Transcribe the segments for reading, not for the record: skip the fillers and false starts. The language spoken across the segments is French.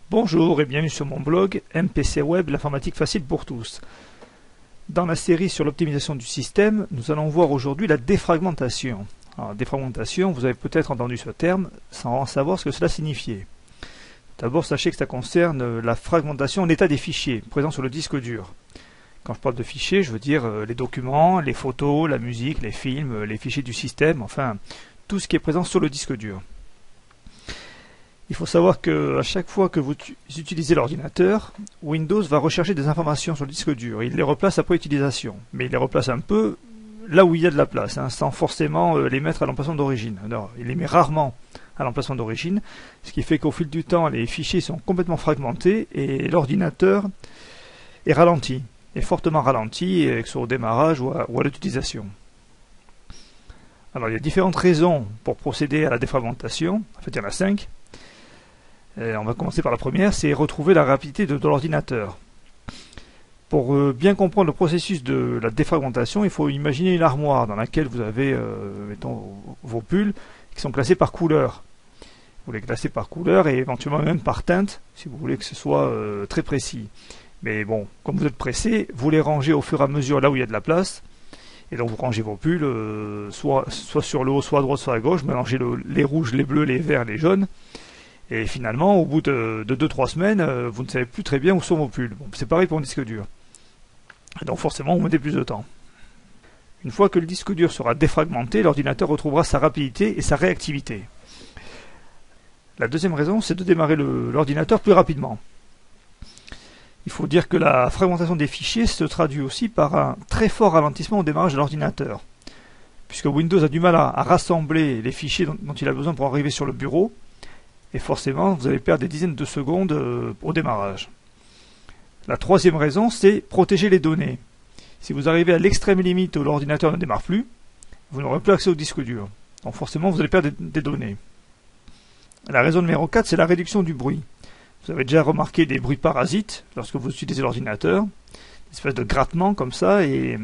Bonjour et bienvenue sur mon blog MPC Web, l'informatique facile pour tous. Dans la série sur l'optimisation du système, nous allons voir aujourd'hui la défragmentation. Alors, défragmentation, vous avez peut-être entendu ce terme sans savoir ce que cela signifiait. D'abord, sachez que ça concerne la fragmentation en état des fichiers présents sur le disque dur. Quand je parle de fichiers, je veux dire les documents, les photos, la musique, les films, les fichiers du système, enfin tout ce qui est présent sur le disque dur. Il faut savoir qu'à chaque fois que vous utilisez l'ordinateur, Windows va rechercher des informations sur le disque dur. Il les replace après utilisation, mais il les replace un peu là où il y a de la place, sans forcément les mettre à l'emplacement d'origine. Alors, il les met rarement à l'emplacement d'origine, ce qui fait qu'au fil du temps, les fichiers sont complètement fragmentés et l'ordinateur est ralenti, est fortement ralenti, que ce soit au démarrage ou à l'utilisation. Alors, il y a différentes raisons pour procéder à la défragmentation. En fait, il y en a 5. On va commencer par la première, c'est retrouver la rapidité de l'ordinateur. Pour bien comprendre le processus de la défragmentation, il faut imaginer une armoire dans laquelle vous avez mettons, vos pulls qui sont classés par couleur. Vous les classez par couleur et éventuellement même par teinte, si vous voulez que ce soit très précis. Mais bon, comme vous êtes pressé, vous les rangez au fur et à mesure là où il y a de la place. Et donc vous rangez vos pulls, soit sur le haut, soit à droite, soit à gauche, mélangez les rouges, les bleus, les verts, les jaunes. Et finalement, au bout de 2-3 semaines, vous ne savez plus très bien où sont vos pulls. Bon, c'est pareil pour un disque dur. Et donc forcément, vous mettez plus de temps. Une fois que le disque dur sera défragmenté, l'ordinateur retrouvera sa rapidité et sa réactivité. La deuxième raison, c'est de démarrer l'ordinateur plus rapidement. Il faut dire que la fragmentation des fichiers se traduit aussi par un très fort ralentissement au démarrage de l'ordinateur. Puisque Windows a du mal à rassembler les fichiers dont il a besoin pour arriver sur le bureau, et forcément, vous allez perdre des dizaines de secondes au démarrage. La troisième raison, c'est protéger les données. Si vous arrivez à l'extrême limite où l'ordinateur ne démarre plus, vous n'aurez plus accès au disque dur. Donc forcément, vous allez perdre des données. La raison numéro 4, c'est la réduction du bruit. Vous avez déjà remarqué des bruits parasites lorsque vous utilisez l'ordinateur, une espèce de grattement comme ça, et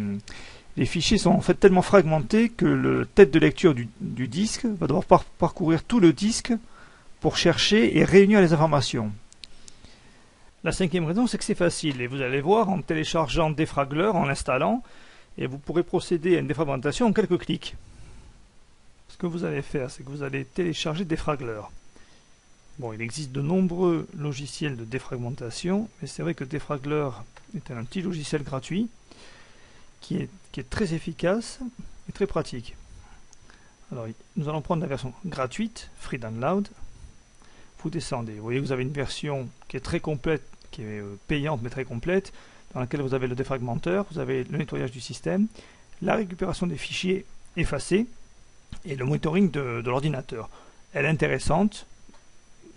les fichiers sont en fait tellement fragmentés que le tête de lecture du disque va devoir parcourir tout le disque pour chercher et réunir les informations. La cinquième raison, c'est que c'est facile, et vous allez voir en téléchargeant Defragler, en l'installant, et vous pourrez procéder à une défragmentation en quelques clics. Ce que vous allez faire, c'est que vous allez télécharger Defragler. Bon, il existe de nombreux logiciels de défragmentation, mais c'est vrai que Defragler est un petit logiciel gratuit qui est très efficace et très pratique. Alors, nous allons prendre la version gratuite, Free Download. Vous descendez. Vous voyez que vous avez une version qui est très complète, qui est payante mais très complète, dans laquelle vous avez le défragmenteur, vous avez le nettoyage du système, la récupération des fichiers effacés et le monitoring de l'ordinateur. Elle est intéressante,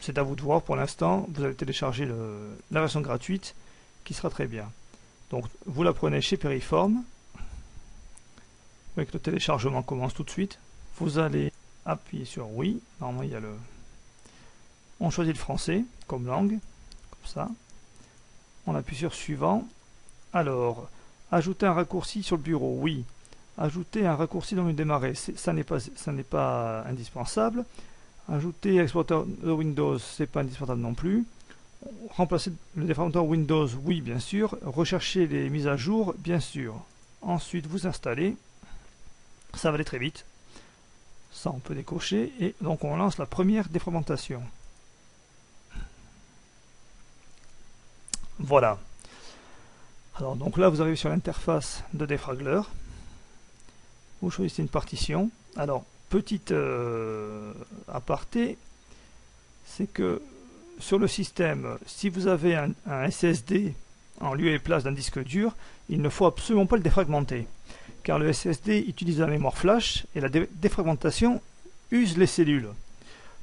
c'est à vous de voir. Pour l'instant, vous allez télécharger la version gratuite qui sera très bien. Donc vous la prenez chez Périforme. Vous voyez que le téléchargement commence tout de suite. Vous allez appuyer sur oui. Normalement, il y a on choisit le français comme langue, comme ça. On appuie sur suivant. Alors, ajouter un raccourci sur le bureau, oui. Ajouter un raccourci dans le démarrer, ça n'est pas indispensable. Ajouter explorateur de Windows, c'est pas indispensable non plus. Remplacer le défragmenteur Windows, oui bien sûr. Rechercher les mises à jour, bien sûr. Ensuite, vous installez. Ça va aller très vite. Ça, on peut décocher. Et donc, on lance la première défragmentation. Voilà. Alors donc là vous arrivez sur l'interface de Defragler. Vous choisissez une partition. Alors petite aparté, c'est que sur le système, si vous avez un SSD en lieu et place d'un disque dur, il ne faut absolument pas le défragmenter, car le SSD utilise la mémoire flash et la défragmentation use les cellules.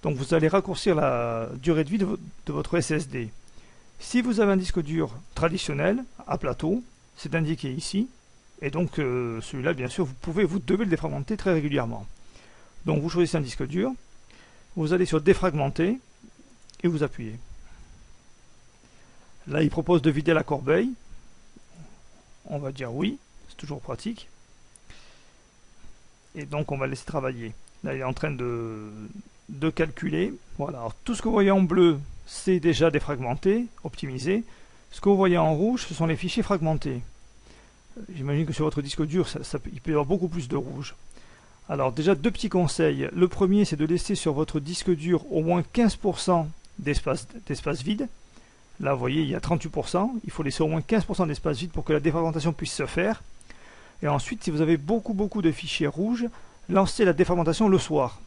Donc vous allez raccourcir la durée de vie de votre SSD. Si vous avez un disque dur traditionnel, à plateau, c'est indiqué ici, et donc celui-là, bien sûr, vous devez le défragmenter très régulièrement. Donc vous choisissez un disque dur, vous allez sur défragmenter, et vous appuyez. Là, il propose de vider la corbeille. On va dire oui, c'est toujours pratique. et donc on va laisser travailler. Là, il est en train de calculer. Voilà. Alors, tout ce que vous voyez en bleu, c'est déjà défragmenté, optimisé. Ce que vous voyez en rouge, ce sont les fichiers fragmentés. J'imagine que sur votre disque dur, il peut y avoir beaucoup plus de rouge. Alors déjà, deux petits conseils. Le premier, c'est de laisser sur votre disque dur au moins 15% d'espace vide. Là, vous voyez, il y a 38%. Il faut laisser au moins 15% d'espace vide pour que la défragmentation puisse se faire. Et ensuite, si vous avez beaucoup de fichiers rouges, lancez la défragmentation le soir,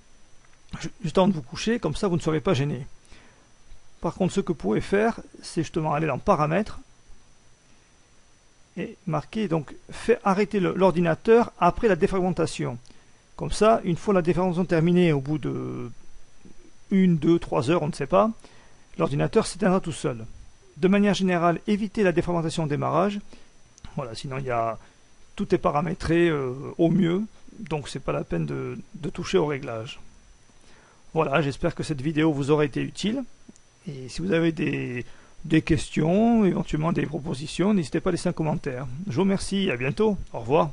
juste avant de vous coucher, comme ça vous ne serez pas gêné. Par contre, ce que vous pouvez faire, c'est justement aller dans Paramètres et marquer donc arrêter l'ordinateur après la défragmentation. Comme ça, une fois la défragmentation terminée, au bout de 1, 2, 3 heures, on ne sait pas, l'ordinateur s'éteindra tout seul. De manière générale, évitez la défragmentation au démarrage. Voilà, sinon tout est paramétré au mieux, donc c'est pas la peine de toucher au réglage. Voilà, j'espère que cette vidéo vous aura été utile. Et si vous avez des questions, éventuellement des propositions, n'hésitez pas à laisser un commentaire. Je vous remercie, à bientôt, au revoir.